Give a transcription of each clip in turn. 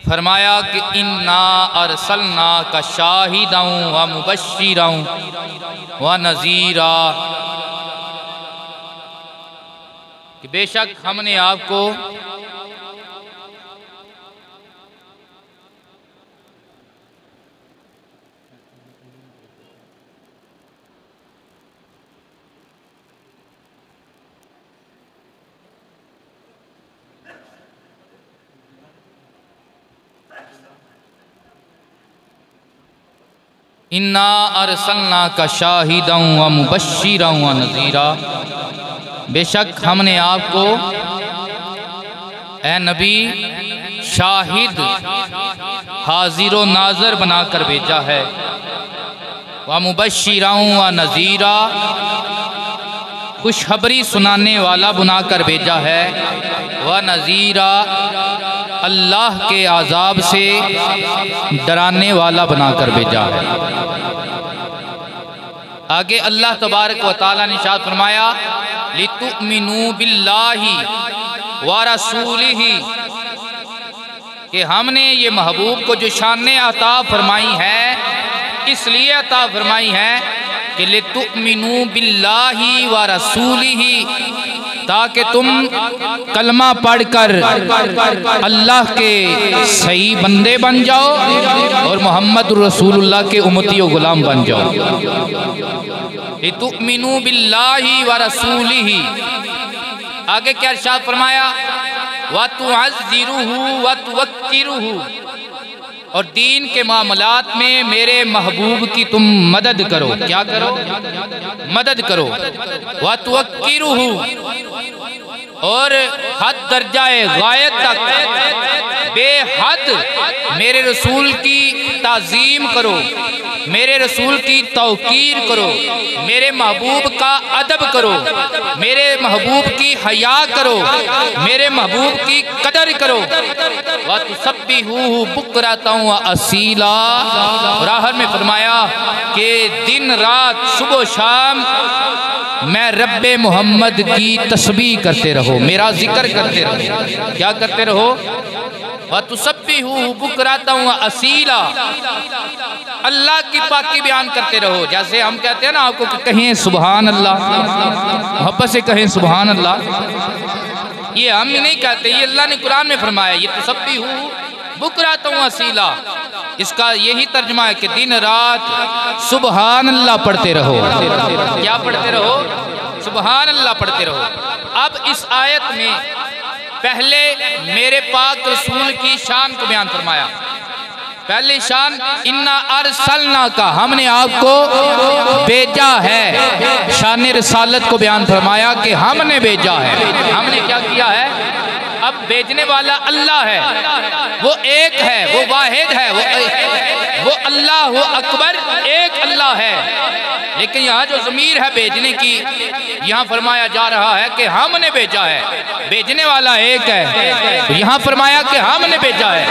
फरमाया कि इन्ना अरसलना का शाहिदन व मुबश्शिरन व नज़ीरा, कि बेशक हमने आपको इन्ना अरसलना का शाहिदन व मुबश्शिरन व नज़ीरा, बेशक हमने आपको ए नबी शाहिद हाजिर व नाज़र बनाकर भेजा है। व मुबश्शिरन व नज़ीरा, खुशखबरी सुनाने वाला बनाकर भेजा है। व नज़ीरा, अल्लाह के आज़ाब से डराने वाला बनाकर भेजा है। आगे अल्लाह तबारक व तआला ने इरशाद फरमाया लितुमिनू बिल्लाहि व रसूलिही, कि हमने ये महबूब को जो शान अता फरमाई है इसलिए अता फरमाई है कि लितुमिनू बिल्लाहि व रसूलिही, ताकि तुम कलमा पढ़कर अल्लाह के सही बंदे बन जाओ और मोहम्मद रसूलुल्लाह के उम्मती व गुलाम बन जाओ। लितुमिनू बिल्लाहि व रसूलिही, आगे क्या इरशाद फरमाया व तुअज़्ज़िरूहु व तुवक्किरूहु, और दीन के मामलात में मेरे महबूब की तुम मदद करो। क्या करो? मदद करो। व तुवक्किरूहु, और हद दर्जाए गायत तक बेहद मेरे रसूल की ताज़ीम करो, मेरे रसूल की तौकीर करो, मेरे महबूब का अदब करो, मेरे महबूब की हया करो, मेरे महबूब की कदर करो। व तुसब्बिहूहु बुक्रतन व असीला, राहर में फरमाया कि दिन रात सुबह शाम मैं रब्बे मोहम्मद की तस्बीह करते रहो, मेरा जिक्र करते रहो। क्या करते रहो? व तुसब्बिहूहु बुक्रतन व असीला, अल्लाह की पाकी बयान करते रहो। जैसे हम कहते हैं ना आपको कि कहें सुबहान अल्लाह, मोहब्बत से कहें सुबहान अल्लाह, ये हम ही नहीं कहते, ये अल्लाह ने कुरान में फरमाया ये तुसब्बिहूहु बुक्रतन व असीला। इसका यही तर्जुमा है कि दिन रात सुबहान अल्लाह पढ़ते रहो। क्या पढ़ते रहो? सुबहान अल्लाह पढ़ते रहो। अब इस आयत में पहले मेरे पाक रसूल की शान को बयान फरमाया। पहली शान इन्ना अरसलना का, हमने आपको भेजा है। शान रिसालत को बयान फरमाया कि हमने भेजा है। हमने क्या किया है? अब भेजने वाला अल्लाह है, वो एक है, वो वाहिद है, वो अल्लाह, वो अकबर एक अल्लाह है। लेकिन यहाँ जो ज़मीर है भेजने की, यहाँ फरमाया जा रहा है कि हमने भेजा है। भेजने वाला एक है, तो यहाँ फरमाया कि हमने भेजा है।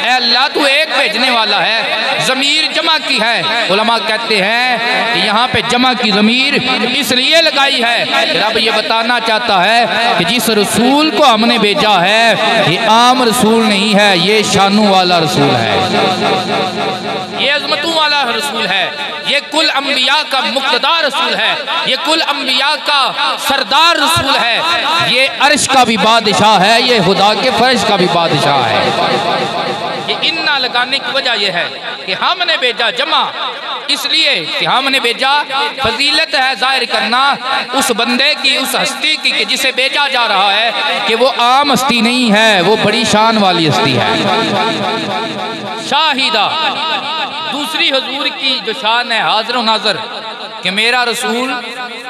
ए अल्लाह तू एक भेजने वाला है। ज़मीर जमा की है। उलमा कहते हैं कि यहाँ पे जमा की ज़मीर इसलिए लगाई है, रब ये बताना चाहता है कि जिस रसूल को हमने भेजा है ये आम रसूल नहीं है, ये शानों वाला रसूल है, ये अज़मतों वाला रसूल है, ये कुल अंबिया का मुक़्तदा रसूल है, ये कुल अंबिया का सरदार रसूल है, ये अर्श का भी बादशाह है, ये खुदा के फर्श का भी बादशाह है। ये इन्ना लगाने की वजह यह है कि हमने भेजा जमा, इसलिए कि हमने भेजा फजीलत है जाहिर करना उस बंदे की, उस हस्ती की कि जिसे भेजा जा रहा है कि वो आम हस्ती नहीं है, वो बड़ी शान वाली हस्ती है। शाहिदा, दूसरी हुजूर की जो शान है हाज़िर व नाज़िर, कि मेरा रसूल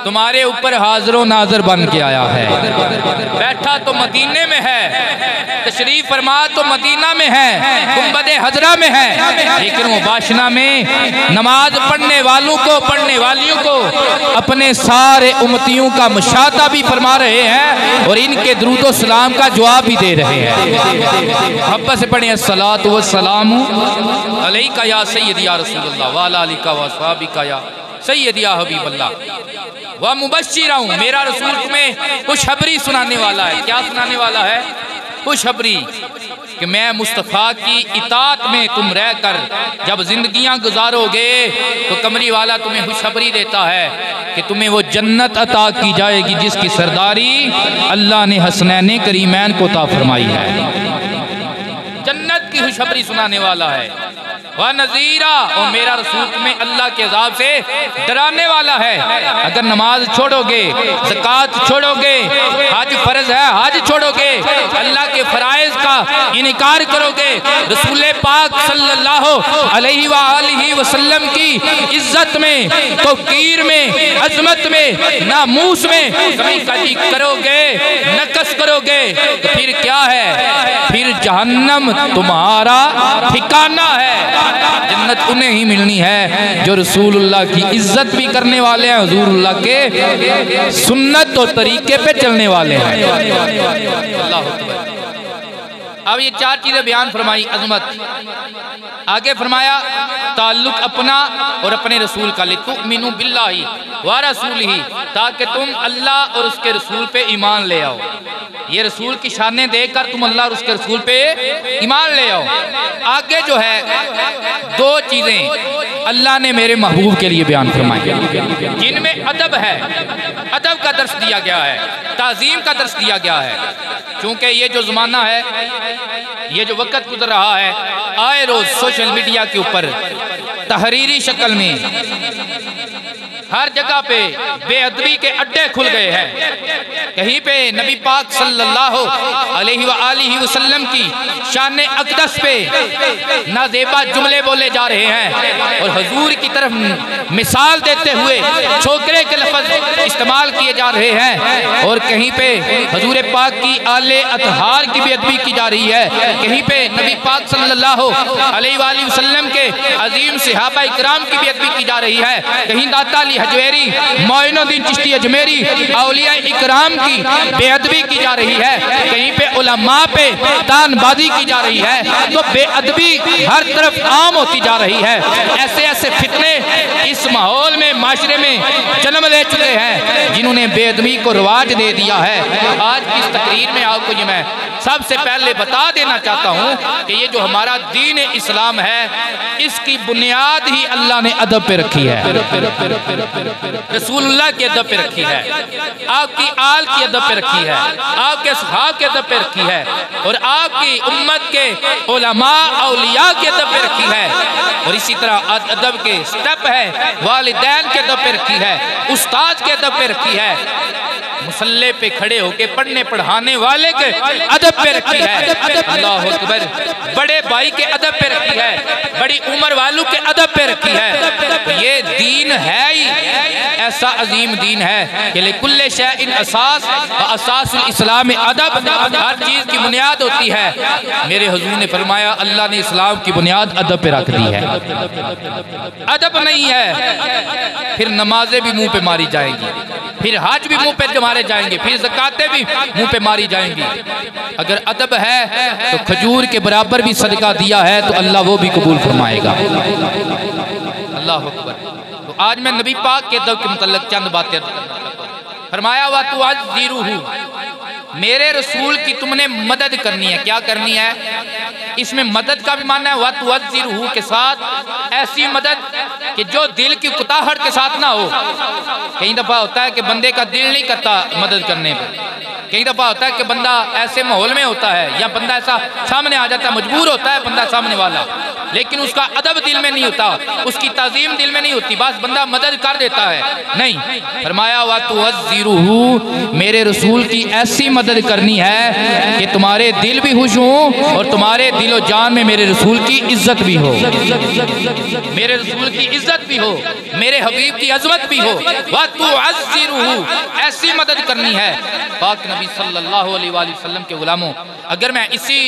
तुम्हारे ऊपर हाज़िर व नाज़िर बन के आया है। बैठा तो मदीने में है, तशरीफ फरमा तो मदीना में है, गुंबदे हजरा में है, लेकिन वो बाशना में नमाज पढ़ने वालों को, पढ़ने वालियों को, अपने सारे उम्मतियों का मुशाहदा भी फरमा रहे हैं और इनके दुरूद व सलाम का जवाब भी दे रहे हैं। मोहब्बत से पढ़े अस्सलातु वस्सलामु अलैका या सय्यदी या रसूलल्लाह व अला आलिका व अस्हाबिका या सय्यदी या हबीबल्लाह व मुबश्शिरा, मेरा रसूल तुम्हें खुशखबरी सुनाने वाला है। क्या सुनाने वाला है? खुशखबरी। कि मैं मुस्तफ़ा की इताअत में तुम रहकर जब जिंदगियां गुजारोगे तो कमरी वाला तुम्हें खुशखबरी देता है कि तुम्हें वो जन्नत अता की जाएगी जिसकी सरदारी अल्लाह ने हसनैन करीमैन को अता फरमाई है। जन्नत की खुशखबरी सुनाने वाला है। वह नज़ीरा, और मेरा रसूल तुम्हें अल्लाह के अज़ाब से डराने वाला है। अगर नमाज छोड़ोगे, ज़कात छोड़ोगे, हज फर्ज है हज छोड़ोगे, अल्लाह के फराइज़ का इनकार करोगे, रसूल पाक सल्लल्लाहु अलैहि वसल्लम की इज्जत में, तौक़ीर में, अज़मत में, नामूस में कमी काजी करोगे, नक़स करोगे तो फिर क्या है? फिर जहन्नम तुम्हारा ठिकाना है। जन्नत उन्हें ही मिलनी है जो रसूलुल्लाह की इज्जत भी करने वाले हैं, हुजूरुल्लाह के सुन्नत और तरीके पे चलने वाले हैं। अल्लाह अकबर। अब ये चार चीजें बयान फरमाई अज़मत। आगे फरमाया ताल्लुक अपना और अपने रसूल का, लितुमिनु बिल्लाहि व रसूलिही, ताकि तुम अल्लाह और उसके रसूल पे ईमान ले आओ। ये रसूल की शानें देखकर तुम अल्लाह और उसके रसूल पे ईमान ले आओ। आगे जो है दो चीजें अल्लाह ने मेरे महबूब के लिए बयान फरमाई, जिनमें अदब है, अदब का दर्स दिया गया है, ताज़ीम का दर्स दिया गया है। क्योंकि ये जो ज़माना है, ये जो वक्त गुजर रहा है, आए रोज सोशल मीडिया के ऊपर तहरीरी शक्ल में हर जगह पे बेअदबी के अड्डे खुल गए हैं। कहीं पे नबी पाक सल्लल्लाहु अलैहि वसल्लम की शान अक़दस पे नाज़ेबा जुमले बोले जा रहे हैं और हुजूर की तरफ मिसाल देते हुए छोकरे के लफ्ज़ इस्तेमाल किए जा रहे हैं। और कहीं पे हुजूर पाक की आले अतहार की बेअदबी की जा रही है। कहीं पे नबी पाक सल्लल्लाहु अलैहि वसल्लम के अजीम सहाबा इकराम की बेअदबी की जा रही है। कहीं दाता अली हजवेरी, मोइनुद्दीन चिश्ती अजमेरी, औलिया इकराम की बेअदबी की जा रही है। कहीं पे उलमा पे तानबाजी की जा रही है। तो बेअदबी हर तरफ आम होती जा रही है। ऐसे ऐसे फितने इस माहौल में, माशरे में जन्म ले चुके हैं जिन्होंने बेअदबी को रवाज दे दिया है। आज की इस तकरीर में आपको ये मैं सबसे पहले बता देना चाहता हूँ कि ये जो हमारा दीन इस्लाम है, इसकी बुनियाद ही अल्लाह ने अदब पे रखी है, रसूलुल्लाह के अदब पे रखी है, आपकी आल की अदब पे रखी है, आपके सहाब के अदब पे रखी है और आपकी उम्मत के उलमा औलिया के अदब पे रखी है। और इसी तरह अदब के स्टेप है, वालिदैन के अदब पे रखी है, उस्ताद के अदब पे रखी है, मुसल्ले पे खड़े होके पढ़ने पढ़ाने वाले के अदब पे रखी है। अल्लाह अकबर। बड़े भाई के अदब पे रखी है, बड़ी उम्र वालों के अदब पे रखी है। तो ये दीन है ही ऐसा अजीम दीन है कि लिकुल्ले शैइन असास व असासुल इस्लाम अदब, हर चीज की बुनियाद होती है। मेरे हुजूर ने फरमाया अल्लाह ने इस्लाम की बुनियाद अदब पे रख दी है। अदब नहीं है फिर नमाजें भी मुंह पे मारी जाएंगी, फिर हज भी मुंह पे मारे जाएंगे, फिर ज़कातें भी मुंह पे मारी जाएंगी। अगर अदब है तो खजूर के बराबर भी सदका दिया है तो अल्लाह वो भी कबूल फरमाएगा। अल्लाह अकबर। तो आज मैं नबी पाक के अदब के मुतल्लिक़ चंद बातें फरमाया। वा तू आज जीरू हूँ, मेरे रसूल की तुमने मदद करनी है। क्या करनी है? इसमें मदद का भी मानना है, वा तू आज जीरू हूँ के साथ ऐसी मदद कि जो दिल की कुताहट के साथ ना हो। कई दफ़ा होता है कि बंदे का दिल नहीं करता मदद करने पर, कई दफ़ा होता है कि बंदा ऐसे माहौल में होता है या बंदा ऐसा सामने आ जाता है, मजबूर होता है बंदा सामने वाला, लेकिन उसका अदब दिल में नहीं होता, उसकी ताज़ीम दिल में नहीं होती, बस बंदा मदद कर देता है। नहीं, फरमाया वा तुअज़्ज़िरुहू, मेरे रसूल की ऐसी मदद करनी है कि तुम्हारे दिल भी खुश हों और तुम्हारे दिलो जान में मेरे रसूल की इज्जत भी हो, मेरे रसूल की इज्जत भी हो, मेरे हबीब की अजमत भी हो। वा तुअज़्ज़िरुहू, ऐसी मदद करनी है। पाक नबी सल्लल्लाहु अलैहि वसल्लम के गुलामों, अगर मैं इसी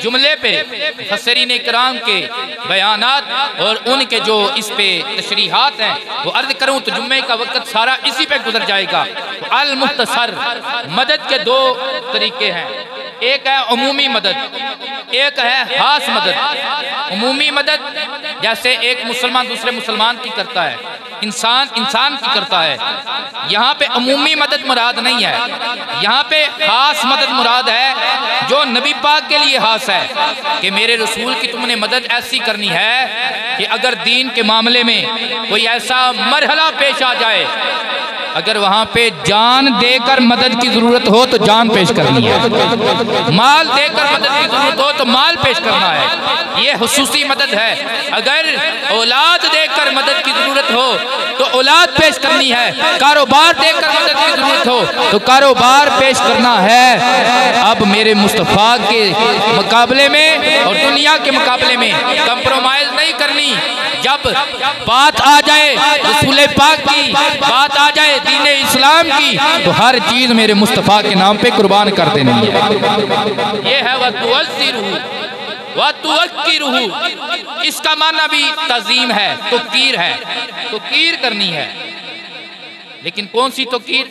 जुमले पे मुफस्सिरीन इकराम के बयानात और उनके जो इस पे तशरीहात हैं वो अर्ज करूँ तो जुम्मे का वक्त सारा इसी पे गुजर जाएगा। तो अल मुख्तसर, मदद के दो तरीके हैं, एक है उमूमी मदद, एक है खास मदद। उमूमी मदद जैसे एक मुसलमान दूसरे मुसलमान की करता है, इंसान इंसान की करता है। यहाँ पे अमूमी मदद मुराद नहीं है, यहाँ पे खास मदद मुराद है जो नबी पाक के लिए खास है कि मेरे रसूल की तुमने मदद ऐसी करनी है कि अगर दीन के मामले में कोई ऐसा मरहला पेश आ जाए, अगर वहाँ पे जान देकर मदद की ज़रूरत हो तो जान पेश करनी है, माल देकर मदद की ज़रूरत हो तो माल पेश करना है। ये हुसूसी मदद है। अगर औलाद देकर मदद की ज़रूरत हो तो औलाद पेश करनी है, कारोबार देकर मदद की ज़रूरत हो तो कारोबार पेश करना है। अब मेरे मुस्तफ़ा के मुकाबले में और दुनिया के मुकाबले में कंप्रोमाइज़ नहीं करनी। जब बात आ जाए रसूल पाक की, बात आ जाए दीन इस्लाम की, तो हर चीज़ मेरे मुस्तफ़ा के नाम पे कुर्बान कर देनी है। ये है वतुअज़्ज़िरुहु वतुवक्किरुहु। इसका माना भी तज़ीम है, तौक़ीर है, तौक़ीर करनी है। लेकिन कौन सी तौक़ीर?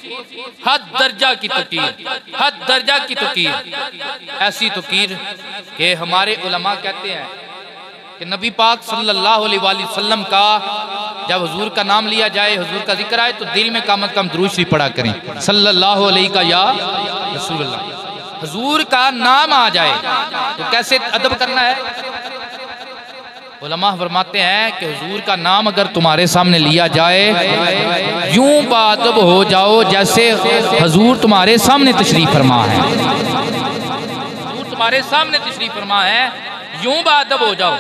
हद दर्जा की तौक़ीर, हद दर्जा की तौक़ीर। ऐसी तौक़ीर कि हमारे उलमा कहते हैं कि नबी पाक सल्लल्लाहु अलैहि वसल्लम का जब हुजूर का नाम लिया जाए, हुजूर का जिक्र आए, तो दिल में कम से कम दुरूद शरीफ पढ़ा करें, सल्लल्लाहु अलैहि का या रसूलल्लाह। हुजूर का नाम आ जाए तो कैसे अदब करना है? उलमा फरमाते हैं कि हुजूर का नाम अगर तुम्हारे सामने लिया जाए, यूं बादब हो जाओ जैसे हुजूर तुम्हारे सामने तशरीफ फरमा है। हुजूर तुम्हारे सामने तशरीफ फरमा है, यूं बादब हो जाओ।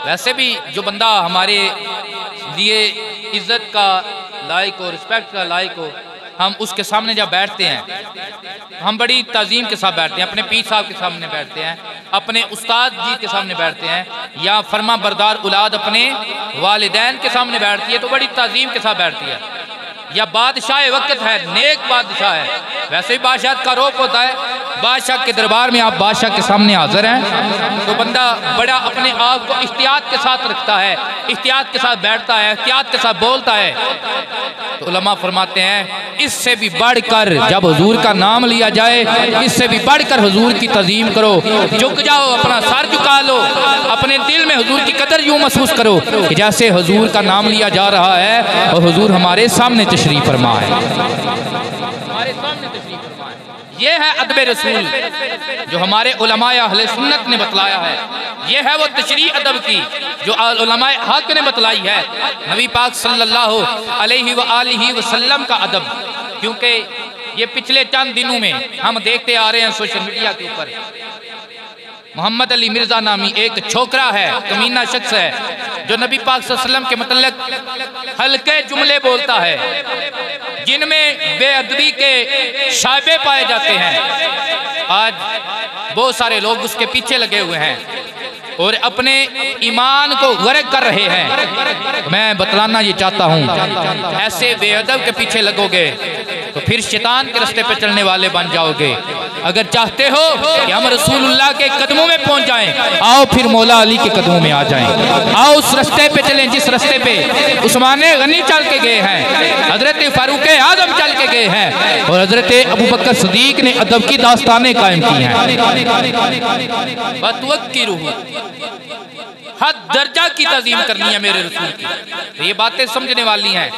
वैसे भी जो बंदा हमारे लिए इज्जत का लायक हो, रिस्पेक्ट का लायक हो, हम उसके सामने जब बैठते हैं, हम बड़ी ताज़ीम के साथ बैठते हैं, अपने पीर साहब के सामने बैठते हैं, अपने उस्ताद जी के सामने बैठते हैं, या फरमा बरदार औलाद अपने वालिदैन के सामने बैठती है तो बड़ी ताज़ीम के साथ बैठती है। या बादशाह वक्त है, नेक बादशाह है, वैसे भी बादशाह का रोप होता है। बादशाह के दरबार में आप बादशाह के सामने हाजिर हैं तो बंदा बड़ा अपने आप को इख्तियात के साथ रखता है, इख्तियात के साथ बैठता है, इख्तियात के साथ बोलता है। तो उलमा फरमाते हैं इससे भी बढ़कर जब हुजूर का नाम लिया जाए, इससे भी बढ़कर हुजूर की तज़ीम करो, झुक जाओ, अपना सर झुका लो, अपने दिल में हुजूर की कदर यूं महसूस करो कि जैसे हुजूर का नाम लिया जा रहा है और हुजूर हमारे सामने तशरीफ फरमा है, हमारे सामने तशरीफ फरमा है। ये है अदब रसूल जो हमारे उलमाए अहले सुन्नत ने बतलाया है। ये है वो तशरीह अदब की जो उलमाए हक ने बतलाई है, नबी पाक सल्लल्लाहु अलैहि वसल्लम का अदब। क्योंकि ये पिछले चंद दिनों में हम देखते आ रहे हैं सोशल मीडिया के ऊपर, मोहम्मद अली मिर्जा नामी एक छोकरा है, कमीना शख्स है, जो नबी पाक सल्लल्लाहु अलैहि वसल्लम के मतलब हल्के जुमले बोलता है जिनमें बेअदबी के शायबे पाए जाते हैं। आज बहुत सारे लोग उसके पीछे लगे हुए हैं और अपने ईमान को गर्क कर रहे हैं। मैं बतलाना ये चाहता हूँ, ऐसे बेअदब के पीछे लगोगे तो फिर शैतान के रास्ते पे चलने वाले बन जाओगे। अगर चाहते हो कि हम रसूलुल्लाह के कदमों में पहुंच जाएं, आओ फिर मौला अली के कदमों में आ जाएं। आओ उस रास्ते पे चलें जिस रास्ते पे उस्मान गनी चल के गए हैं, हजरत फारूक आजम चल के गए हैं और हजरत अबू बकर सिद्दीक ने अदब की दास्तानें कायम की हैं। वतुवक्किरुहु, हद दर्जा की तज़ीम करनी है मेरे रसूल की। तो ये बातें समझने वाली हैं।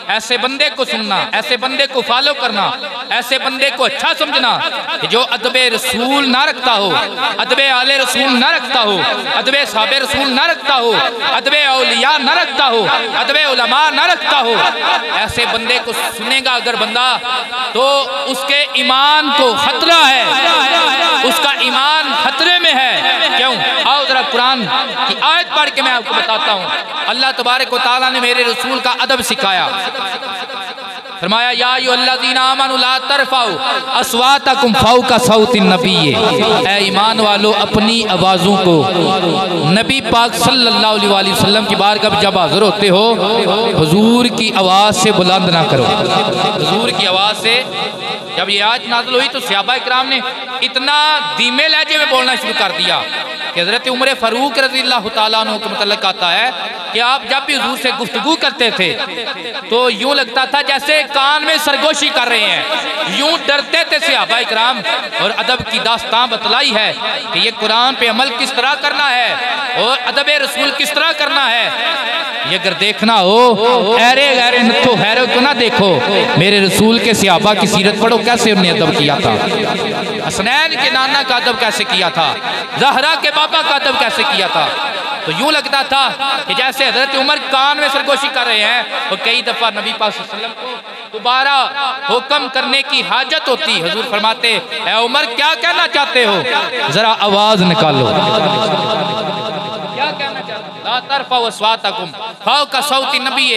ऐसे बंदे को सुनना, ऐसे बंदे को फॉलो करना, ऐसे बंदे को अच्छा समझना कि जो अदब रसूल ना रखता हो, अदब आले रसूल ना रखता हो, अदब साहबे रसूल ना रखता हो, अदब औलिया ना रखता हो, अदब उलमा ना रखता हो, ऐसे बंदे को सुनेगा अगर बंदा तो उसके ईमान को खतरा है, उसका ईमान खतरे में है। क्यों? आओ जरा कुरान की आयत पढ़ के मैं आपको बताता हूँ। अल्लाह तबारक व तआला ने मेरे रसूल का अदब सिखाया। फरमाया या अय्युहल्लज़ीना आमनू ला तरफ़ऊ अस्वातकुम फ़ौक़ा सौतिन नबी। ऐ ईमान वालों, अपनी आवाज़ों को नबी पाक सल्लल्लाहु अलैहि वसल्लम की बारगाह जब हाज़िर होते हो, हुजूर की आवाज़ से बुलंद ना करो। हुजूर की आवाज़ से जब ये आयत नाज़िल हुई तो सहाबा किराम ने इतना धीमे लहजे में बोलना शुरू कर दिया कि हज़रत उमर फारूक रज़ियल्लाहु ताला अन्हु के मुतल्लिक़ आता है कि आप जब भी हुजूर से गुफ्तगू करते थे तो यूं लगता था जैसे कान में सरगोशी कर रहे हैं, यूं डरते थे सहाबा किराम। और अदब की दास्तान बतलाई है कि ये कुरान पे अमल किस तरह करना है और अदब रसूल किस तरह करना है। ये अगर देखना हो अरे गैरे नथो हैरो को ना देखो, मेरे रसूल के सहाबा की सीरत पढ़ो, कैसे उन्हें अदब किया था। हसनैन के नाना का अदब कैसे किया था, ज़हरा के बाबा का अदब कैसे किया था। तो यूं लगता था कि जैसे हजरत उमर कान में सरगोशी कर रहे हैं और कई दफा नबी पाक सल्लल्लाहु अलैहि वसल्लम को दोबारा हुक्म करने की हाजत होती। हुजूर फरमाते ऐ उमर क्या कहना चाहते हो, जरा आवाज निकालो, क्या कहना चाहते हो। ला तरफा अस्वातकुम फौका सौती नबी,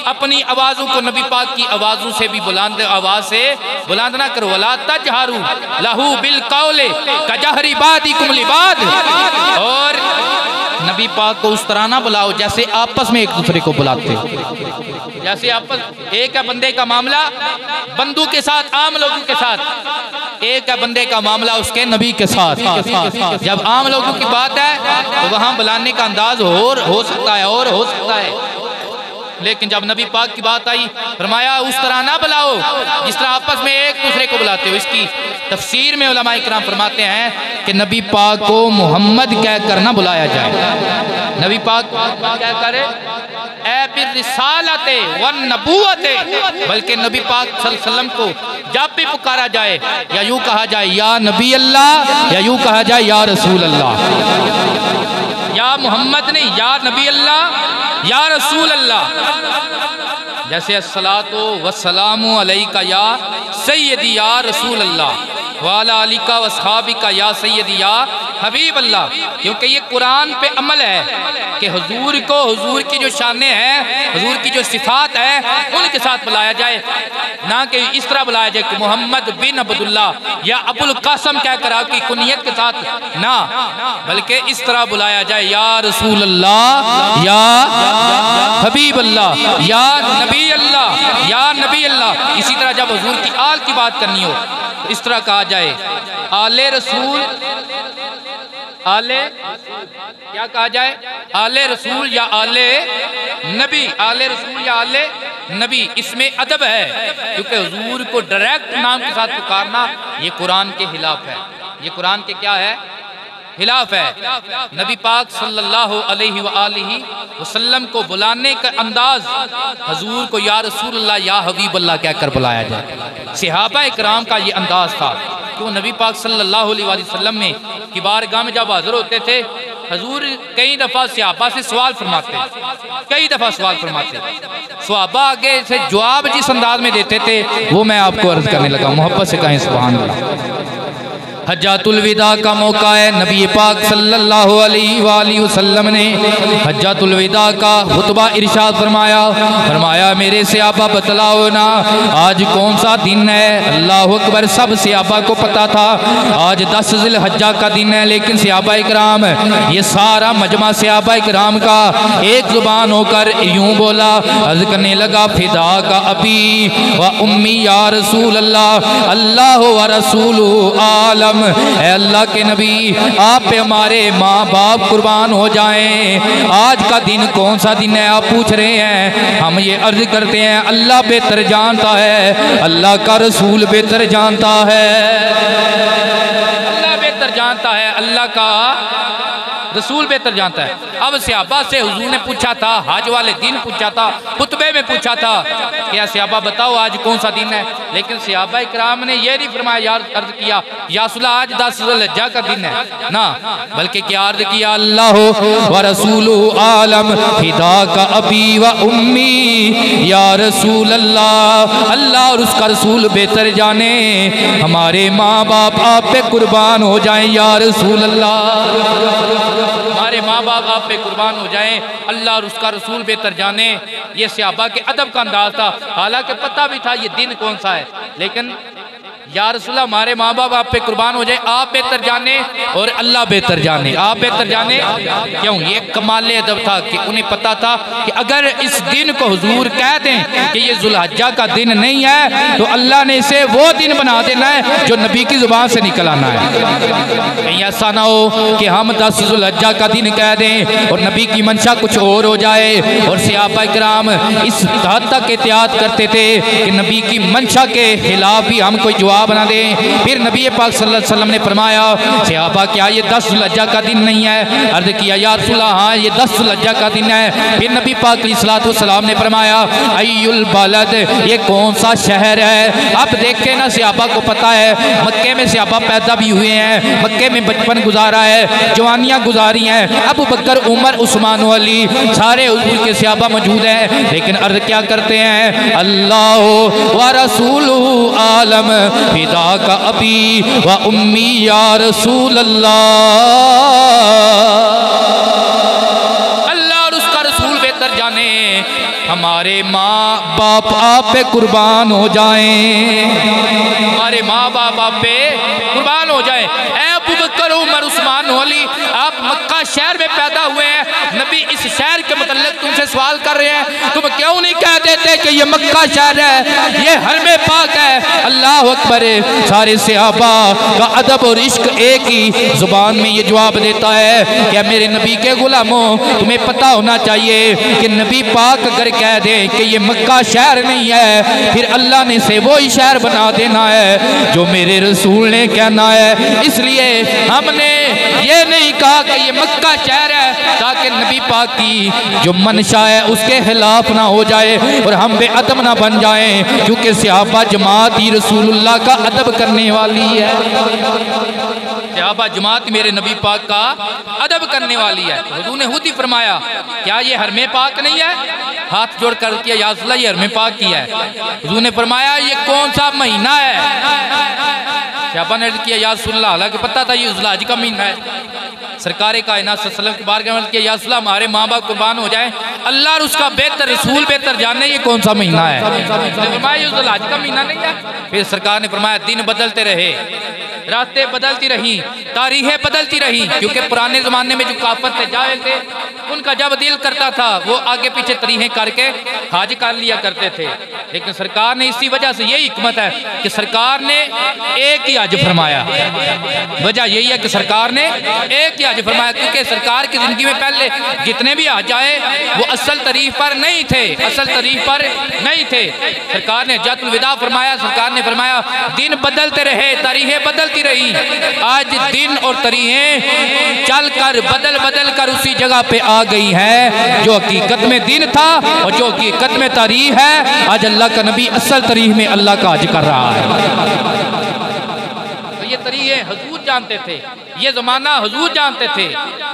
अपनी आवाजों को नबी पाक की आवाजों से भी बुलंद आवाज से बुलंद ना करो। वला तजहारू लहू बिल कौले कजहरी बादिकुम लिबाद, और नबी पाक को उस तरह ना बुलाओ जैसे आपस में एक दूसरे को बुलाते हो। जैसे आपस एक है बंदे का मामला बंदू के साथ, आम लोगों के साथ, एक है बंदे का मामला उसके नबी के साथ। जब आम लोगों की बात है तो वहां बुलाने का अंदाज और हो सकता है और हो सकता है, लेकिन जब नबी पाक की बात आई फरमाया उस तरह ना बुलाओ जिस तरह आपस में एक दूसरे को बुलाते हो। इसकी तफसीर में उलमा इकराम फरमाते हैं कि नबी पाक को मोहम्मद कहकर ना बुलाया जाए, नबी पाक क्या करे ऐ बिर रिसालते वन नबूवते, बल्कि नबी पाक सल्लल्लाहु अलैहि वसल्लम को जब भी पुकारा जाए या यूं कहा जाए या नबी अल्लाह या यूं कहा जाए या रसूल अल्लाह, या मोहम्मद नहीं या नबी अल्लाह या रसूल अल्लाह। जैसे अस्सलातु वस्सलामु अलैका या सय्यदी या रसूल अल्लाह वाला अलिका वसहाबिका या सय्यदी या हबीब अल्लाह, क्योंकि ये कुरान पे अमल है कि हुजूर को हुजूर की जो शाने हैं, हुजूर की जो सिफात है उनके साथ बुलाया जाए, ना कि इस तरह बुलाया जाए कि मोहम्मद बिन अब्दुल्ला या अबुल कासम कहकर आपकी कुनियत के साथ ना, बल्कि इस तरह बुलाया जाए या रसूल अल्लाह या हबीब अल्लाह या नबी अल्लाह या नबी अल्लाह। इसी तरह जब हुजूर की आल की बात करनी हो तो इस तरह कहा जाए आले रसूल, आले क्या कहा जाए, आले रसूल या आले नबी, आले रसूल या आले नबी। इसमें अदब है क्योंकि हुजूर को डायरेक्ट नाम के साथ पुकारना ये कुरान के खिलाफ है, ये कुरान के क्या है खिलाफ है। नबी पाक सल्लल्लाहु अलैहि वआलिहि वसल्लम को बुलाने का अंदाज हुजूर को या रसूल अल्लाह या हबीब अल्लाह कहकर बुलाया जाए। सहाबा इकराम का ये अंदाज था कि नबी पाक सल्लल्लाहु अलैहि वसल्लम में की बारगाह में जब हाजिर होते थे हुजूर कई दफ़ा सहाबा से सवाल फरमाते, कई दफ़ा सवाल फरमाते, सहाबा आगे से जवाब जिस अंदाज में देते थे वो मैं आपको अर्ज करने लगा। मोहब्बत से कहें सुभान अल्लाह। हज्जातुल विदा का मौका है, नबी पाक सल्लल्लाहु अलैहि वसल्लम ने हज्जातुल विदा का खुतबा इरशाद फरमाया, फरमाया मेरे सहाबा बतलाओ ना आज कौन सा दिन है। अल्लाह अकबर, सब सहाबा को पता था आज 10 ज़िलहज्जा का दिन है, लेकिन सहाबा इकराम ये सारा मजमा सहाबा इकराम का एक जुबान होकर यूं बोला, अर्ज करने लगा फिदा का अबी व उम्मी या रसूल अल्लाह, अल्लाह व रसूल आलम, अल्लाह के नबी आप पे हमारे माँ बाप कुर्बान हो जाएं। आज का दिन कौन सा दिन है आप पूछ रहे हैं, हम ये अर्ज करते हैं अल्लाह बेहतर जानता है, अल्लाह का रसूल बेहतर जानता है, अल्लाह बेहतर जानता है, अल्लाह का रसूल बेहतर जानता है। अब सहाबा से हुजूर ने पूछा था, हज वाले दिन पूछा था, खुतबे में पूछा था क्या सहाबा बताओ आज कौन सा दिन है, लेकिन सहाबा इकराम ने यह नहीं फरमाया यार अर्ज किया या रसूल आज 10 ज़िलहज्जा का दिन है ना, बल्कि क्या अर्ज किया अल्लाह व रसूल आलम फिदा का अबी व उम्मी या रसूल अल्लाह, अल्लाह और उसका रसूल बेहतर जाने, हमारे माँ बाप आप पे कुर्बान हो जाएं या रसूल अल्लाह, हमारे माँ बाप आप पे कुर्बान हो जाएं, अल्लाह और उसका रसूल बेहतर जाने। ये सहाबा के अदब का अंदाज था, हालांकि पता भी था ये दिन कौन सा है, लेकिन या रसूल हमारे माँ बाप आप पे कुर्बान हो जाए, आप बेहतर जाने और अल्लाह बेहतर जाने, आप बेहतर जाने। क्यों? ये कमाल अदब था कि उन्हें पता था कि अगर इस दिन को हुजूर कह दें कि ये ज़ुल्हज्जा का दिन नहीं है तो अल्लाह ने इसे वो दिन बना देना है जो नबी की ज़ुबान से निकल आना है। कहीं ऐसा ना हो कि हम 10 ज़ुल्हज्जा का दिन कह दें और नबी की मंशा कुछ और हो जाए। और सहाबा इकराम इस हद तक एहतियात करते थे कि नबी की मंशा के खिलाफ भी हम कोई जवाब बना दे। फिर नबी पाक सल्लल्लाहु अलैहि वसल्लम ने फरमाया, सहाबा क्या ये 10 ज़ुल्हिज्जा का दिन नहीं है? अर्ज़ किया या रसूल अल्लाह हाँ ये 10 ज़ुल्हिज्जा का दिन है। फिर नबी पाक अलैहिस्सलातु वस्सलाम ने फरमाया, अय्युल बलद, ये कौन सा शहर है? आप देखें ना, सहाबा को पता है मक्के में सहाबा पैदा भी हुए हैं, मक्के में बचपन गुजारा है, जवानियाँ गुजारी हैं। अबू बकर, उमर, उस्मान, अली सारे हुजूर के सहाबा मौजूद हैं। लेकिन अर्ज़ क्या करते हैं, अल्लाह व रसूलुहु आलम फिदा का अबी व उम्मी या रसूल अल्लाह, अल्लाह और उसका रसूल बेहतर जाने, हमारे माँ बाप आप पे कुर्बान हो जाएं, हमारे माँ बाप आप पे कुर्बान हो जाएं। अबू बकर, उमर, उस्मान, अली, आप मक्का शहर में पैदा हुए हैं, नबी इस शहर के मुतल्लिक तुमसे सवाल कर रहे हैं, तुम क्यों नहीं कह देते कि ये मक्का शहर है, ये हरमे पाक है? अल्लाह अकबर। सारे सहाबा का अदब और इश्क एक ही जुबान में ये जवाब देता है कि मेरे नबी के गुलामों, तुम्हें पता होना चाहिए कि नबी पाक अगर कह दे कि ये मक्का शहर नहीं है, फिर अल्लाह ने से वो ही शहर बना देना है जो मेरे रसूल ने कहना है। इसलिए हमने ये नहीं कहा कि ये मक्का शहर है ताकि नबी पाक की जो मनशा है उसके खिलाफ ना हो जाए और हम बेअदब ना बन जाएं, क्योंकि सहाबा जमात ही रसूलुल्लाह का अदब करने वाली है। सहाबा जमात मेरे नबी पाक का अदब करने वाली है। हुजूर ने खुद ही फरमाया, क्या ये हरमे पाक नहीं है? हाथ जोड़ कर किया, या रसूलल्लाह ये हरमे पाक की है। हुजूर ने फरमाया, ये कौन सा महीना है? सहाबा ने अर्ज़ किया, या रसूलल्लाह, हालांकि पता था ये ज़ुल्हिज्जा का महीना है। सरकार कायनात सल्लल्लाहु अलैहि वसल्लम की बारगाह में अर्ज़ किया, या रसूलल्लाह हमारे माँ बाप कुर्बान हो जाए, अल्लाह और उसका बेहतर रसूल बेहतर जाने ये कौन सा महीना है? फरमाया ये ज़ुल्हिज्जा का महीना नहीं है। फिर सरकार ने फरमाया, दिन बदलते रहे, रातें बदलती रही, तारीखें बदलती रही, क्योंकि पुराने ज़माने में जो काफिर थे, जाहिल थे, उनका जब दिल करता था वो आगे पीछे तरीकें करके हज कर लिया करते थे। लेकिन सरकार ने इसी वजह से, यही हिकमत है कि सरकार ने एक ही हज फरमाया। वजह यही है कि सरकार ने एक ही हज फरमाया, क्योंकि सरकार की ज़िंदगी में पहले जितने भी हज आए वो असल तरीफ पर नहीं थे, असल तरीफ पर नहीं थे। सरकार ने हज्जतुल विदा फरमाया, सरकार ने फरमाया दिन बदलते रहे, तारीखें बदलती रही। आज दिन और तारीखें चल कर बदल बदल कर उसी जगह पे आ गई है जो हकीकत में दिन था और जो हकीकत में तारीख है। आज अल्लाह का नबी असल तारीख में अल्लाह का हज कर रहा है। ये तरीके हुजूर जानते थे, ये ज़माना हुजूर जानते थे,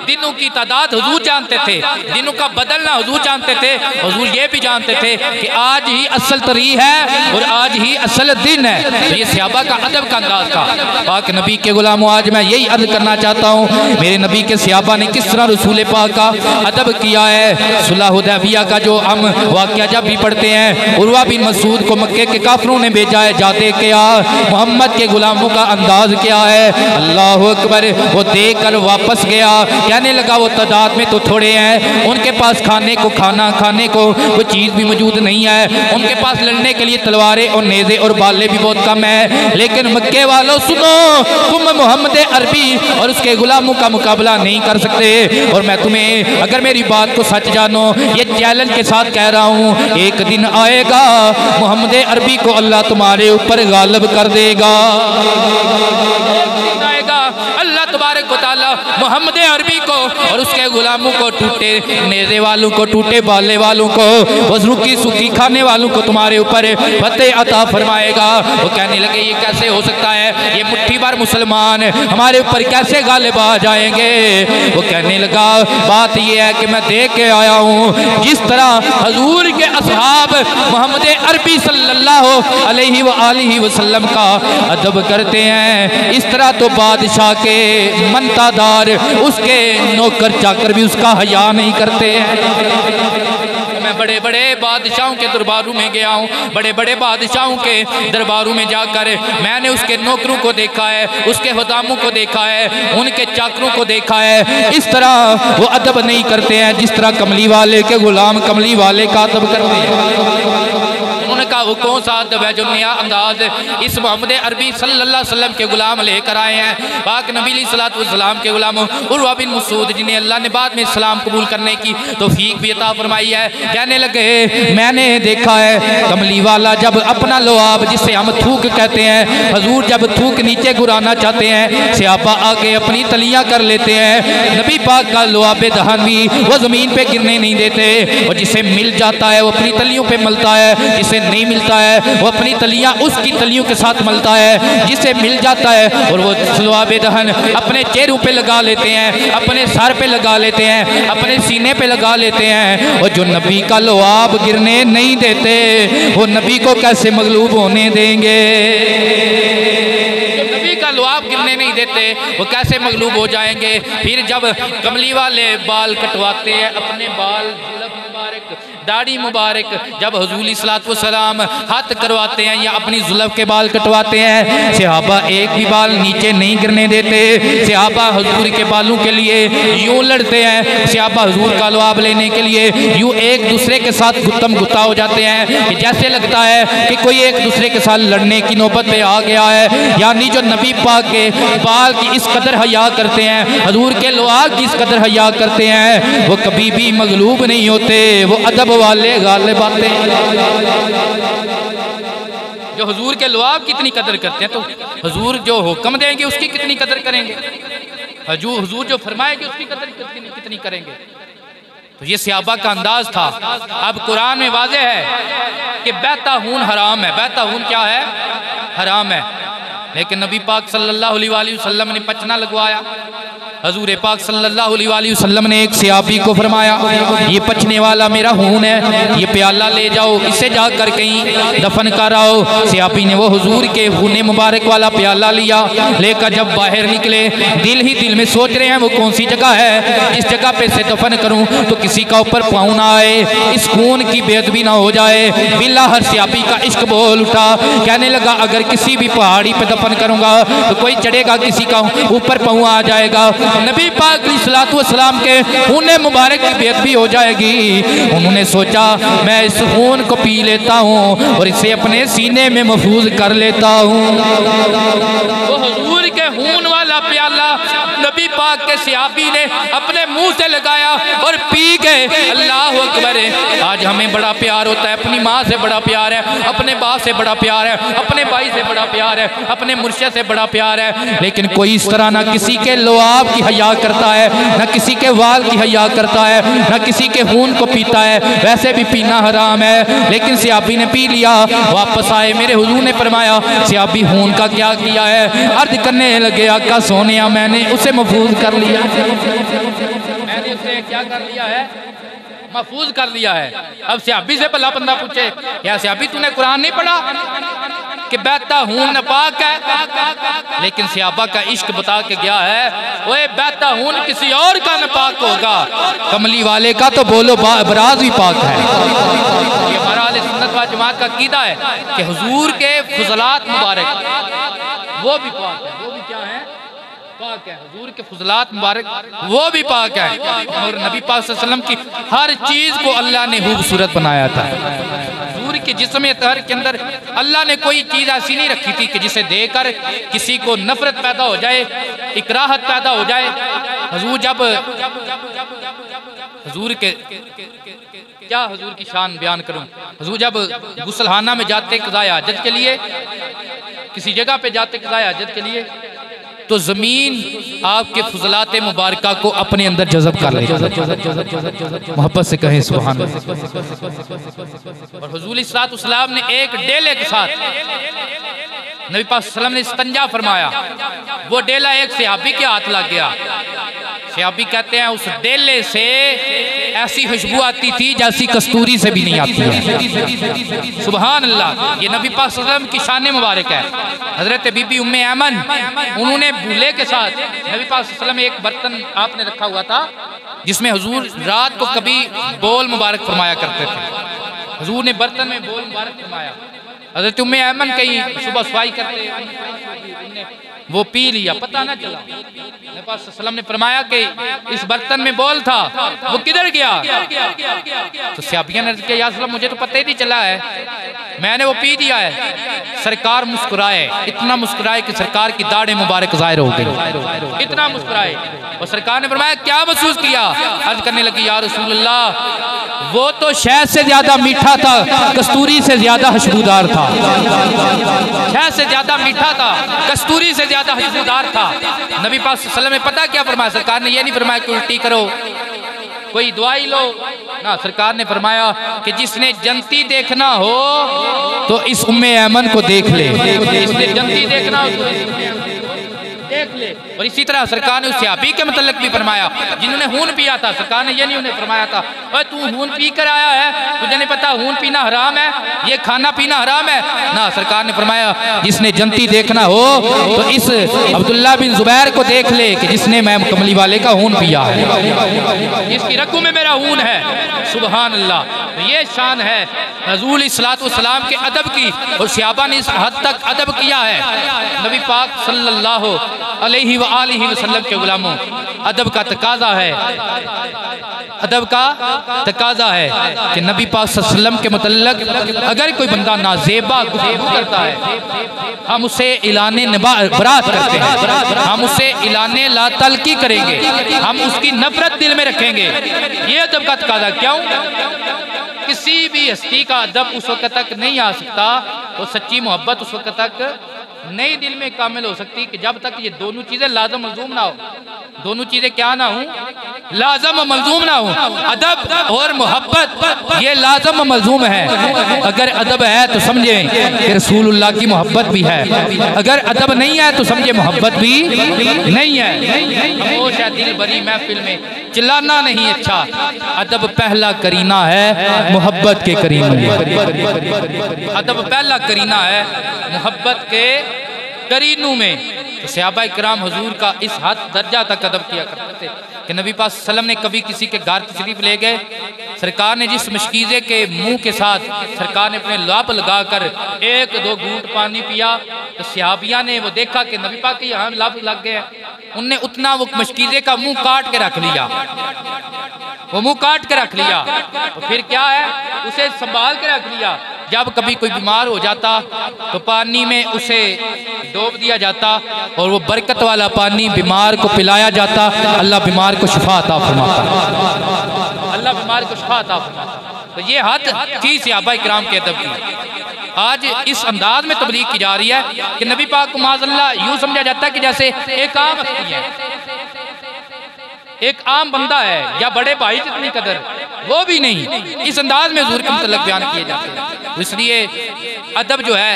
दिनों की तादाद हुजूर जानते थे, दिनों का बदलना हुजूर जानते थे। हुजूर ये भी जानते थे कि आज ही असल तारीख है और आज ही असल दिन है। तो ये सहाबा का अदब का अंदाज था। पाक नबी के गुलामों, आज मैं यही अर्ज करना चाहता हूँ, मेरे नबी के सहाबा ने किस तरह रसूल पाक का अदब किया है। सुलह हुदैबिया का जो हम वाक़या जब भी पढ़ते हैं, उर्वा बिन मसूद को मक्के के काफिरों ने भेजा है, जाते क्या मोहम्मद के गुलामों का अंदाज क्या है। अल्लाह अकबर। वो देख कर वापस गया, कहने लगा वो तादाद में तो थोड़े हैं, उनके पास खाने को खाने को कोई चीज़ भी मौजूद नहीं है, उनके पास लड़ने के लिए तलवारें और नेज़े और बाले भी बहुत कम है। लेकिन मक्के वालों सुनो, तुम मोहम्मद अरबी और उसके गुलामों का मुकाबला नहीं कर सकते। और मैं तुम्हें, अगर मेरी बात को सच जानो, ये चैलेंज के साथ कह रहा हूँ, एक दिन आएगा मोहम्मद अरबी को अल्लाह तुम्हारे ऊपर गालिब कर देगा। आएगा अल्लाह तबारक व तआला मोहम्मद अरबी को और उसके गुलामों को, टूटे नेज़े वालों को, टूटे बाले वालों को, रुकी सूखी खाने वालों को तुम्हारे ऊपर फतेह अता फरमाएगा। वो कहने लगे ये कैसे हो सकता है, ये मुट्ठी भर मुसलमान हमारे ऊपर कैसे गालिब आ जाएंगे। वो कहने लगा बात ये है कि मैं देख के आया हूँ जिस तरह हजूर के असहाब मोहम्मद अरबी सल्लल्लाहु अलैहि वसल्लम का अदब करते हैं, इस तरह तो बादशाह के मनतादार, उसके नौकर चाकर भी उसका हया नहीं करते हैं। मैं बड़े बड़े बादशाहों के दरबारों में गया हूँ, बड़े बड़े बादशाहों के दरबारों में जाकर मैंने उसके नौकरों को देखा है, उसके खुदामों को देखा है, उनके चाकरों को देखा है। इस तरह वो अदब नहीं करते हैं जिस तरह कमली वाले के गुलाम कमली वाले का अदब करते हैं। उन्होंने कहा वो कौन सा अदब है जो नया अंदाज इस मोहम्मद अरबी सल्लल्लाहु अलैहि वसल्लम के गुलाम लेकर आए हैं। पाक नबी अलैहिस्सलातु वस्सलाम के गुलाम उर्वा बिन मसूद जिन्हें अल्लाह ने बाद में इस्लाम कबूल करने की तौफीक भी अता फरमाई है, कहने लगे मैंने देखा है कमली वाला जब अपना लुआब जिसे हम थूक कहते हैं, हजूर जब थूक नीचे गिराना चाहते हैं सहाबा आके अपनी तलियां कर लेते हैं। नबी पाक का लुआब दहन भी वो जमीन पे गिरने नहीं देते, और जिसे मिल जाता है वो अपनी तलियों पे मलता है, जिसे नहीं मिलता है वो अपनी तलियां उसकी तलियों के साथ मलता है। जिसे मिल जाता है और वो लुआब दहन अपने चेहरों पे लगा लेते हैं, अपने सर पे लगा लेते हैं, अपने सीने पे लगा लेते हैं। और जो नबी का लुआब गिरने नहीं देते वो नबी को कैसे मगलूब होने देंगे? जो नबी का लुआब गिरने नहीं देते वो कैसे मगलूब हो जाएंगे? फिर जब कमली वाले बाल कटवाते हैं, अपने बाल मुबारक दाढ़ी मुबारक जब हुजूर सल्लल्लाहु अलैहि वसल्लम हाथ करवाते हैं या अपनी जुल्फ के बाल कटवाते हैं, सहाबा एक भी बाल नीचे नहीं गिरने देते। सहाबा हुजूर के बालों के लिए यूं लड़ते हैं, सहाबा हुजूर का लुआब लेने के लिए यूं एक दूसरे के साथ गुत्तम गुत्ता हो जाते हैं कि जैसे लगता है कि कोई एक दूसरे के साथ लड़ने की नौबत पे आ गया है। यानी जो नबी पाक के बाल की इस कदर हया करते हैं, हुजूर के लुआब की इस कदर हया करते हैं, वो कभी भी मगलूब नहीं होते, वो अदब वाले गालिब आते हैं। जो हुजूर के लुआब कितनी कदर करते हैं तो हुजूर जो हुक्म देंगे उसकी कितनी कदर करेंगे, हुजूर जो फरमाएंगे उसकी कदर कितनी करेंगे। तो ये सहाबा का अंदाज था। अब कुरान में वाज़ेह है कि बहता खून हराम है। बहता खून क्या है? हराम है। लेकिन नबी पाक सल्लल्लाहु अलैहि वसल्लम ने पचना लगवाया। हजूर पाक सल्लल्लाहु अलैहि वसल्लम ने एक सहाबी को फरमाया ये पचने वाला मेरा खून है, ये प्याला ले जाओ, इसे जाकर कहीं दफन कर आओ। सहाबी ने वो हुजूर के खून मुबारक वाला प्याला लिया, लेकर जब बाहर निकले दिल ही दिल में सोच रहे हैं वो कौन सी जगह है जिस जगह पे से दफन करूं तो किसी का ऊपर पाँव ना आए, इस खून की बेअदबी ना हो जाए। बिल्ला हर सहाबी का इश्क बोल उठा, कहने लगा अगर किसी भी पहाड़ी पे दफन करूंगा तो कोई चढ़ेगा किसी का ऊपर पाँव आ जाएगा, नबी पाक अलैहिस्सलातु वस्सलाम के खून मुबारक की बेअदबी हो जाएगी। उन्होंने सोचा मैं इस खून को पी लेता हूँ और इसे अपने सीने में महफूज कर लेता हूँ। वो हुजूर के खून वाला प्याला नबी पाक के सहाबी ने अपने मुंह से लगाया और पी गए। अल्लाह अकबर। आज हमें बड़ा प्यार होता है, अपनी माँ से बड़ा प्यार है, अपने बाप से बड़ा प्यार है, अपने भाई से बड़ा प्यार है, अपने मुर्शिद से बड़ा प्यार है, लेकिन कोई इस तरह ना किसी के लुआब की हया करता है, ना किसी के वाल की हया करता है, ना किसी के खून को पीता है। वैसे भी पीना हराम है, लेकिन सहाबी ने पी लिया। वापस आए, मेरे हुजूर ने फरमाया सहाबी खून का क्या किया है? अर्ज करने लगे आका सोनिया मैंने उसे महफूज कर लिया। मैंने उसे क्या कर लिया है? महफूज कर लिया है। अब सहाबी से भला बंदा पूछे या सहाबी तूने कुरान नहीं पढ़ा कि बहता खून नापाक है? लेकिन सहाबा का इश्क बता के गया है वो बहता खून किसी और का नापाक होगा, कमली वाले का तो बोलो बराज भी पाक है। ये हमारा अहले सुन्नत व जमात का अकीदा है कि हुजूर के फज़लात मुबारक वो भी पाक है। वो भी क्या है? पाक है। हुजूर के फज़लात मुबारक वो भी पाक है। और नबी पाक सल्लल्लाहु अलैहि वसल्लम की हर चीज को अल्लाह ने खूबसूरत बनाया था। हुजूर के जिस्म तहर के अंदर अल्लाह ने कोई चीज ऐसी नहीं रखी थी कि जिसे देखकर किसी को नफरत पैदा हो जाए, इकराहत पैदा हो जाए। हुजूर जब हुजूर के क्या हुजूर की शान बयान करूं, हुजूर जब गुसलखाना में जाते क़ज़ाए हाजत के लिए, किसी जगह पे जाते क़ज़ाए हाजत के लिए, तो जमीन आपके फज़लात मुबारका को अपने अंदर जज़ब कर लेती है। मोहब्बत से कहें सुभान अल्लाह। और हुजूर सल्लल्लाहु अलैहि वसल्लम ने एक डेले के साथ नबी पाक सल्लल्लाहु अलैहि वसल्लम ने इस्तंजा फरमाया। वो डेला एक सहाबी के हाथ लग गया। सहाबी कहते हैं उस डेले से ऐसी खुशबू आती थी जैसी कस्तूरी से भी नहीं आती है। सुभान अल्लाह। ये नबी पाक सल्लल्लाहु अलैहि वसल्लम की शान मुबारक है। हजरत बीबी उम्मे ऐमन उन्होंने भूले के साथ नबी पाक सल्लल्लाहु अलैहि वसल्लम एक बर्तन आपने रखा हुआ था जिसमें हुजूर रात को कभी बोल मुबारक फरमाया करते थे। हुजूर ने बर्तन में बोल मुबारक फरमाया। हजरत उम्मे ऐमन कहीं सुबह सफाई करते वो पी लिया, पता ना चला। नबी पाक सल्लल्लाहु ने फरमाया कि इस बर्तन में बोल था, वो किधर गया? तो सहाबियों ने कहा या रसूल अल्लाह मुझे तो पता ही नहीं चला है, मैंने वो पी दिया है। सरकार मुस्कुराए, इतना मुस्कुराए कि सरकार की दाढ़ें मुबारक ज़ाहिर हो गई, इतना मुस्कुराए। और सरकार ने फरमाया क्या महसूस किया? अर्ज करने लगी या रसूल अल्लाह, वो तो शहद से ज्यादा मीठा था, कस्तूरी से ज्यादा खुशबूदार था। शहद से ज्यादा मीठा था, कस्तूरी से ज्यादा खुशबूदार था। नबी पाक सल्लल्लाहु अलैहि वसल्लम ने पता क्या फरमाया? सरकार ने ये नहीं फरमाया कि उल्टी करो, कोई दवाई लो ना। सरकार ने फरमाया कि जिसने जनती देखना हो तो इस उम्मे ऐमन को देख ले, जिसने जनती देखना हो देख ले। और इसी तरह सरकार ने उस सहाबी के मतलब भी फरमाया जिन्होंने खून पिया था। सरकार ने ये नहीं उन्हें फरमाया था ओए तू खून पी कर आया है, तुझे नहीं पता खून पीना हराम है, ये खाना पीना हराम है ना। सरकार ने फरमाया जिसने जनती देखना हो तो इस अब्दुल्ला बिन जुबैर को देख ले कि जिसने मैं कमली वाले का खून पिया है, इसकी रगों में मेरा खून है। सुबहान अल्लाह। तो ये शान है रसूल सल्लल्लाहु अलैहि वसल्लम के अदब की, और सहाबा ने इस हद तक अदब किया है। नबी पाक सल्लल्लाहु अलैहि वसल्लम के गुलामों, अदब का तकाजा है, अदब का तकाजा है कि नबी पाक सल्लल्लाहु अलैहि वसल्लम के मुतल्लक अगर कोई बंदा नाजेबा करता है, हम उसे इलाने बरात करते हैं, हम उसे इलाने ला तलकी करेंगे, हम उसकी नफरत दिल में रखेंगे। ये अदब का तकाजा। क्यों? किसी भी हस्ती का अदब उस वक्त तक नहीं आ सकता, तो सच्ची मोहब्बत उस वक्त तक नई दिल में कामिल हो सकती कि जब तक ये दोनों चीजें लाजम मलजूम ना हो। दोनों चीजें क्या ना हो? लाजम मलजूम ना हो। अदब और मोहब्बत ये लाजम मलजूम है। अगर अदब है तो समझे कि रसूलुल्लाह की मोहब्बत भी है, अगर अदब नहीं है तो समझे मोहब्बत भी नहीं है। खामोश है दिल भरी महफिल में, चिल्लाना नहीं अच्छा। अदब पहला करीना है मोहब्बत के करीनों में, अदब पहला करीना है मोहब्बत के करीनों में। तो सहाबा इकराम हुजूर का इस हद दर्जा तक अदब किया करते थे कि नबी पाक सल्लल्लाहु अलैहि वसल्लम ने कभी किसी के घर तशरीफ ले गए, सरकार ने जिस मशकीज़े के मुंह के साथ सरकार ने अपने लब लगाकर एक दो घूंट पानी पिया, तो सहाबिया ने वो देखा कि नबी पाक के यहाँ लब लग गए, उनने उतना वो मशकीज़े का मुंह काट के रख लिया, वो मुंह काट के रख लिया। तो फिर क्या है, उसे संभाल के रख लिया। जब कभी कोई बीमार हो जाता तो पानी में उसे डोब दिया जाता और वो बरकत वाला पानी बीमार को पिलाया जाता। अल्लाह बीमार को शिफा अता फरमाता, अल्लाह बीमार को शिफा अता फरमाता। तो ये हद थी सहाबा इकराम के अदब की। आज इस अंदाज में तबलीग की जा रही है कि नबी पाक को माज़अल्लाह यूँ समझा जाता है कि जैसे एक आम हस्ती है, एक आम बंदा है या बड़े भाई जितनी कदर, वो भी नहीं। इस अंदाज में हुजूर के मुतल्लिक़ बयान किए जाते हैं। इसलिए अदब जो है,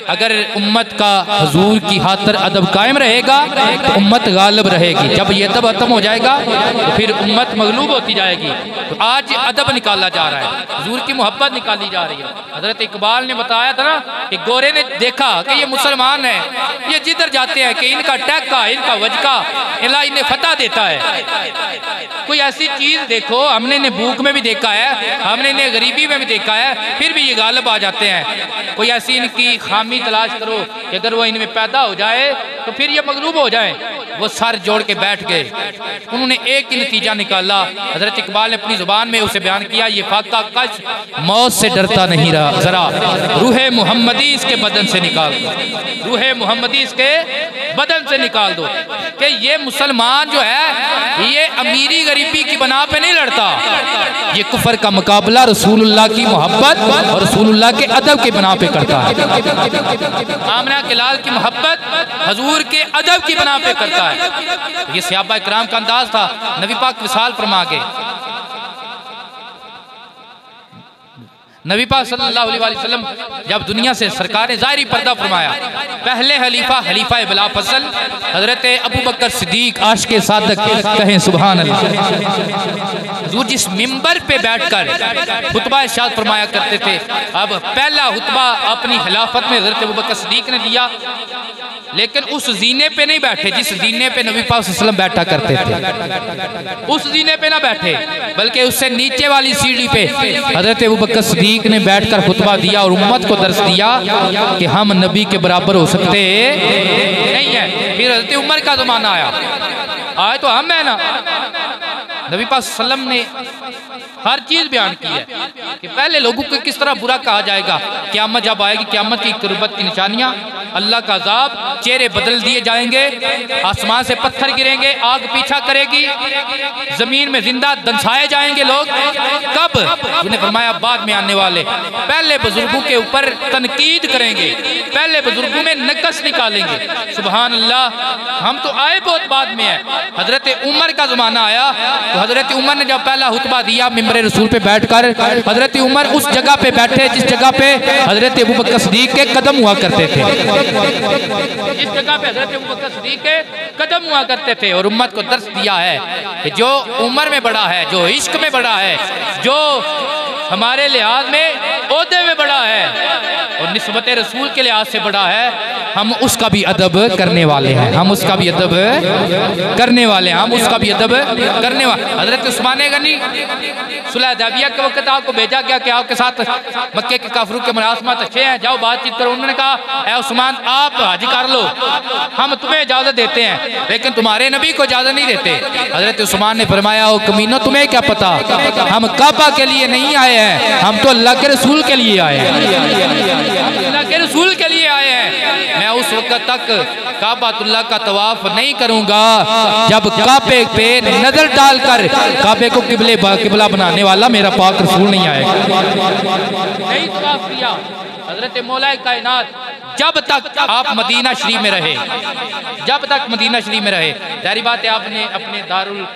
अगर उम्मत का हुजूर की खातिर अदब कायम रहेगा तो उम्मत गालिब रहेगी। जब ये अदब खत्म हो जाएगा तो फिर उम्मत मगलूब होती जाएगी। तो आज अदब निकाला जा रहा है, हुजूर की मोहब्बत निकाली जा रही है। हज़रत इकबाल ने बताया था ना कि गोरे ने देखा कि ये मुसलमान है, ये जिधर जाते हैं कि इनका टैक्का, इनका वजका अल्लाह इन्हें फतह देता है। कोई ऐसी चीज़ देखो, हमने इन्हें भूख में भी देखा है, हमने इन्हें गरीबी में भी देखा है, फिर भी ये गालिब आ जाते हैं। कोई ऐसी इनकी खामी तलाश करो कि अगर वो इनमें पैदा हो जाए तो फिर ये मगलूब हो जाए। वो सर जोड़ के बैठ गए, उन्होंने एक ही नतीजा निकाला। हज़रत इकबाल ने अपनी ज़ुबान में उसे बयान किया, ये फाका कश मौत से डरता नहीं रहा, ज़रा रूहे मुहम्मदी इसके बदन से निकाल दो, रूहे मुहम्मदी इसके बदन से निकाल दो। कि ये मुसलमान जो है ये अमीरी गरीबी की बना पे नहीं लड़ता, ये कुफर का मुकाबला रसूलुल्लाह की मोहब्बत और रसूलुल्लाह के अदब के बना पे करता है। आमना के लाल की मोहब्बत हजूर के अदब की बना पे करता है। ये सहाबा इकराम का अंदाज था। नबी पाक विसाल फरमा गए। नबी पाक सल्लल्लाहु अलैहि वसल्लम जब दुनिया से सरकार ने ज़ाहिरी पर्दा फरमाया, पहले खलीफा बिला फजल हजरत अबू बकर सिद्दीक आशिक़े सादिक़ कहें सुभान अल्लाह। जो जिस मिंबर पे बैठकर खुतबा इरशाद फरमाया करते थे, अब पहला खुतबा अपनी खिलाफत में हजरत अबू बकर सिद्दीक ने दिया, लेकिन उस जीने पे नहीं बैठे जिस जीने पे नबी पाक सल्लल्लाहु अलैहि वसल्लम बैठा करते थे। उस जीने पे ना बैठे, बल्कि उससे नीचे वाली सीढ़ी पे हजरत अबू बकर सिद्दीक ने बैठकर खुतबा दिया और उम्मत को दर्श दिया कि हम नबी के बराबर हो सकते नहीं है। फिर हजरत उमर का ज़माना आया, आए तो हम है ना। नबी पाक सल्लल्लाहु अलैहि वसल्लम ने हर चीज़ बयान की है, कि पहले लोगों को किस तरह बुरा कहा जाएगा। क़यामत जब आएगी, क़यामत की कुर्बत की निशानियाँ, अल्लाह का अज़ाब, चेहरे बदल दिए जाएंगे, आसमान से पत्थर गिरेंगे, आग पीछा करेगी, जमीन में जिंदा दंसाए जाएंगे लोग। कब? उन्हें फरमाया बाद में आने वाले। पहले बुजुर्गों के ऊपर तनकीद करेंगे, पहले बुजुर्गों में नकस निकालेंगे। सुबहान अल्लाह, हम तो आए बहुत बाद में है। हजरत उमर का जमाना आया तो हजरत उमर ने जब पहला हुतबा दिया मिंबर रसूल पे बैठकर, हजरत उमर उस जगह पे बैठे जिस जगह पे हजरत अबू बकर सिद्दीक के कदम हुआ करते थे, जिस जगह पे हजरत अबू बकर सिद्दीक के कदम हुआ करते थे। और उम्मत को दर्श दिया है कि जो उम्र में बड़ा है, जो इश्क में बड़ा है, जो हमारे लिहाज में ओहदे में बड़ा है और निस्बत रसूल के लिहाज से बड़ा है, हम उसका भी अदब करने वाले हैं, हम उसका भी अदब करने वाले हैं, हम उसका भी अदब करने वाले। हजरत उस्मान गनी सुलह हुदैबिया के वक्त आपको भेजा गया कि आपके साथ मक्के के काफिरों के मुरासमात अच्छे हैं, जाओ बातचीत करो। उन्होंने कहा ऐ उस्मान, आप हज कर लो, हम तुम्हें इजाज़त देते हैं लेकिन तुम्हारे नबी को इजाज़त नहीं देते। हजरत उस्मान ने फरमाया, ओ कमीनो, तुम्हें क्या पता, हम काबा के लिए नहीं आए हैं, हम तो अल्लाह के रसूल के लिए आए हैं, अल्लाह के रसूल के लिए आए हैं। मैं उस वक्त तक काबातुल्लाह का तवाफ नहीं करूंगा जब काबे पे नजर डालकर काबे को किबला बनाने वाला मेरा पाक रसूल नहीं आएगा। नहीं तवाफ किया हजरत मौला कायनात जब तक आप मदीना शरीफ में रहे, जब तक मदीना शरीफ में रहे। जारी बात है, आपने अपने दारुल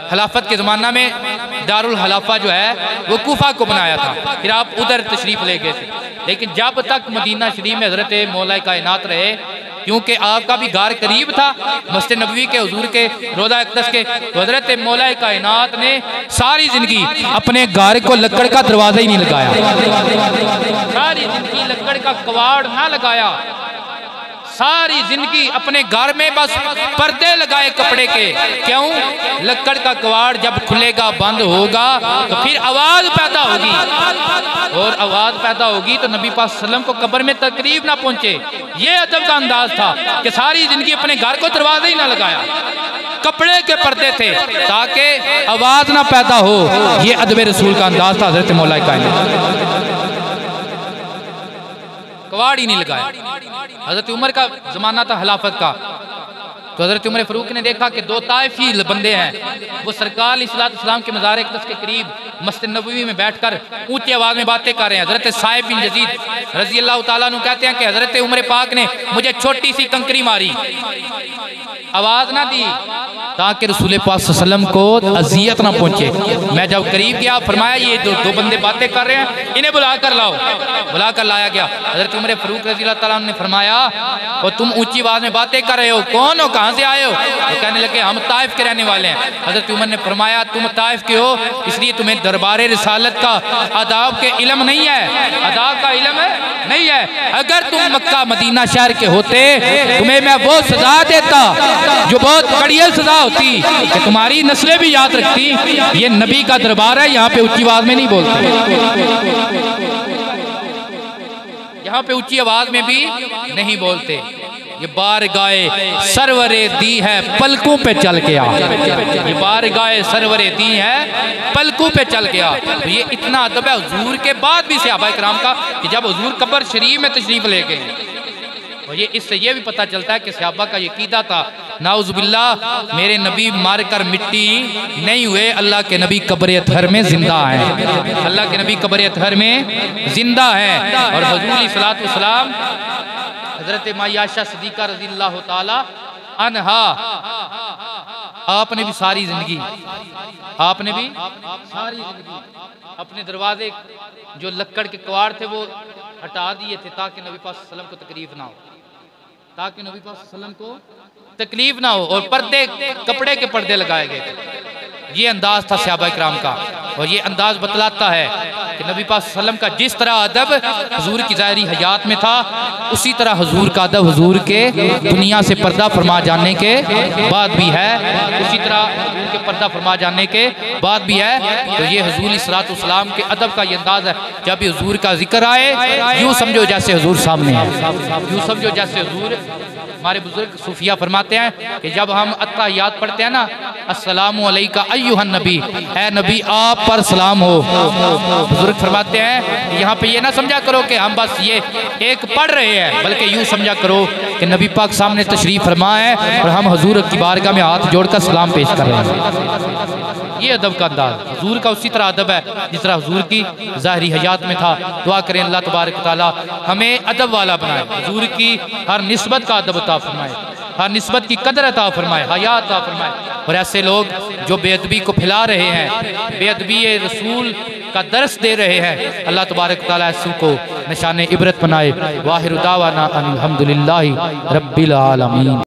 खिलाफत के ज़माना में दारुल खिलाफा जो है वो कूफा को बनाया था, फिर आप उधर तशरीफ़ ले गए थे। लेकिन जब तक मदीना शरीफ में हज़रत मौला कायनात रहे, क्योंकि आपका भी घर करीब था मस्जिद नबवी के, हुजूर के, रोज़ा अक़दस के, तो हज़रत मौला कायनात ने सारी ज़िंदगी अपने घर को लकड़ का दरवाज़ा ही नहीं लगाया, सारी ज़िंदगी लकड़ का कवाड़ ना लगाया, सारी जिंदगी अपने घर में बस पर्दे लगाए कपड़े के। क्यों? लकड़ का कवाड़ जब खुलेगा, बंद होगा तो फिर आवाज पैदा होगी, और आवाज पैदा होगी तो नबी पाक सल्लल्लाहु अलैहि वसल्लम को कब्र में तकलीफ ना पहुंचे। ये अदब का अंदाज था कि सारी जिंदगी अपने घर को दरवाजा ही ना लगाया, कपड़े के पर्दे थे ताकि आवाज ना पैदा हो। ये अदब रसूल का अंदाज था हजरत मौला कायनात, कवाड़ ही नहीं लगाया। हजरत उमर का जमाना था खिलाफत का, तो हजरत उमर फारूक ने देखा कि दो ताइफी बंदे हैं, वो सरकार अलैहिस्सलाम के मज़ार अक़दस के करीब मस्जिद नबवी में बैठकर ऊंची आवाज़ में बातें कर रहे हैं। हजरत साहिब बिन यजीद रज़ी अल्लाह तआला अन्हु कहते हैं कि हजरत उमर पाक ने मुझे छोटी सी कंकरी मारी, आवाज़ ना दी ताकि रसूल पाक सल्लल्लाहु अलैहि वसल्लम को अजियत ना पहुंचे। मैं जब करीब गया, फरमाया ये दो बंदे बातें कर रहे हैं, इन्हें बुला कर लाओ। बुला कर लाया गया। हजरत उमर फारूक रज़ी अल्लाह तआला अन्हु ने फरमाया, और तुम ऊंची आवाज़ में बातें कर रहे हो, कौन हो, कहाँ से आए हो? तो कहने लगे हम ताइफ के रहने वाले हैं। हजरत उमर ने फरमाया, तुम ताइफ के हो इसलिए तुम्हें दरबारे रिसालत का आदाब के इल्म नहीं है, आदाब का इल्म नहीं है। अगर तुम मक्का मदीना शहर के होते तुम्हें मैं वो सजा देता जो बहुत कड़ियल सजा होती कि तुम्हारी नस्लें भी याद रखती। ये नबी का दरबार है, यहाँ पे ऊंची आवाज में नहीं बोलते, यहाँ पे ऊंची आवाज में भी नहीं बोलते। ये बारगाए सरवरे दी है पलकों पे चल के आ, ये बारगाए सरवरे दी है पलकों पे चल के आ। तो ये इतना अदब है हुजूर के बाद भी सहाबा इकराम का कि जब हुजूर कब्र शरीफ में तशरीफ ले गए। और ये इससे ये भी पता चलता है कि सहाबा का ये कीदा था, नाउज़ुबिल्लाह मेरे नबी मार कर मिट्टी नहीं हुए, अल्लाह के नबी कब्र अतहर में जिंदा है, अल्लाह के नबी कब्र अतहर में जिंदा है। और हुजूर सल्लल्लाहु अलैहि वसल्लम हजरत माई आयशा सिद्दीक़ा रज़ियल्लाहु ताला अन्हा, आपने भी सारी जिंदगी अपने दरवाजे जो लक्कड़ के कवाड़ थे वो हटा दिए थे ताकि नबी पाक सल्लल्लाहु अलैहि वसल्लम को तकलीफ ना हो, ताकि नबी पाक सल्लल्लाहु अलैहि वसल्लम को तकलीफ ना हो। और पर्दे, कपड़े के पर्दे लगाए गए। ये अंदाज था सहाबा इकराम का, और ये अंदाज बतलाता है कि नबी पाक सल्लल्लाहु अलैहि वसल्लम का जिस तरह अदब हुजूर की ज़ाहिरी हयात में था, उसी तरह हुजूर का अदब हुजूर के दुनिया से पर्दा फरमा जाने के बाद भी है, उसी तरह हुजूर के पर्दा फरमा जाने के बाद भी है। तो ये हुजूर सल्लल्लाहु अलैहि वसल्लम के अदब का ये अंदाज है। जब भी हुजूर का जिक्र आए यूँ समझो जैसे हुजूर सामने है, यूँ समझो जैसे हुजूर। हमारे बुजुर्ग सूफिया फरमाते हैं कि जब हम अत्ताहियात पढ़ते हैं ना अस्सलामु अलैका अय्युहन नबी, ए नबी आप पर सलाम हो। बुजुर्ग फरमाते हैं यहाँ पे ये ना समझा करो कि हम बस ये एक पढ़ रहे हैं, बल्कि यूँ समझा करो कि नबी पाक सामने तशरीफ फरमा है और हम हुजूर की बारगाह में हाथ जोड़कर सलाम पेश कर रहे हैं। ये अदब का अंदाज हुजूर का उसी तरह अदब है जिस तरह हुजूर की ज़ाहिरी हयात में था। दुआ करें अल्लाह तबारक तआला हमें अदब वाला बनाए, हुजूर की हर निस्बत का अदब अता फरमाए, हर निस्बत की कदर अता फरमाए, हया अता फरमाए। और ऐसे लोग जो बेअदबी को फैला रहे हैं, बेअदबी रसूल का दर्स दे रहे हैं, अल्लाह तबारक तआला ऐसों को निशाने इबरत बनाए। वाहिर दावाना अनिल हम्दुलिल्लाहि रब्बिल आलमीन।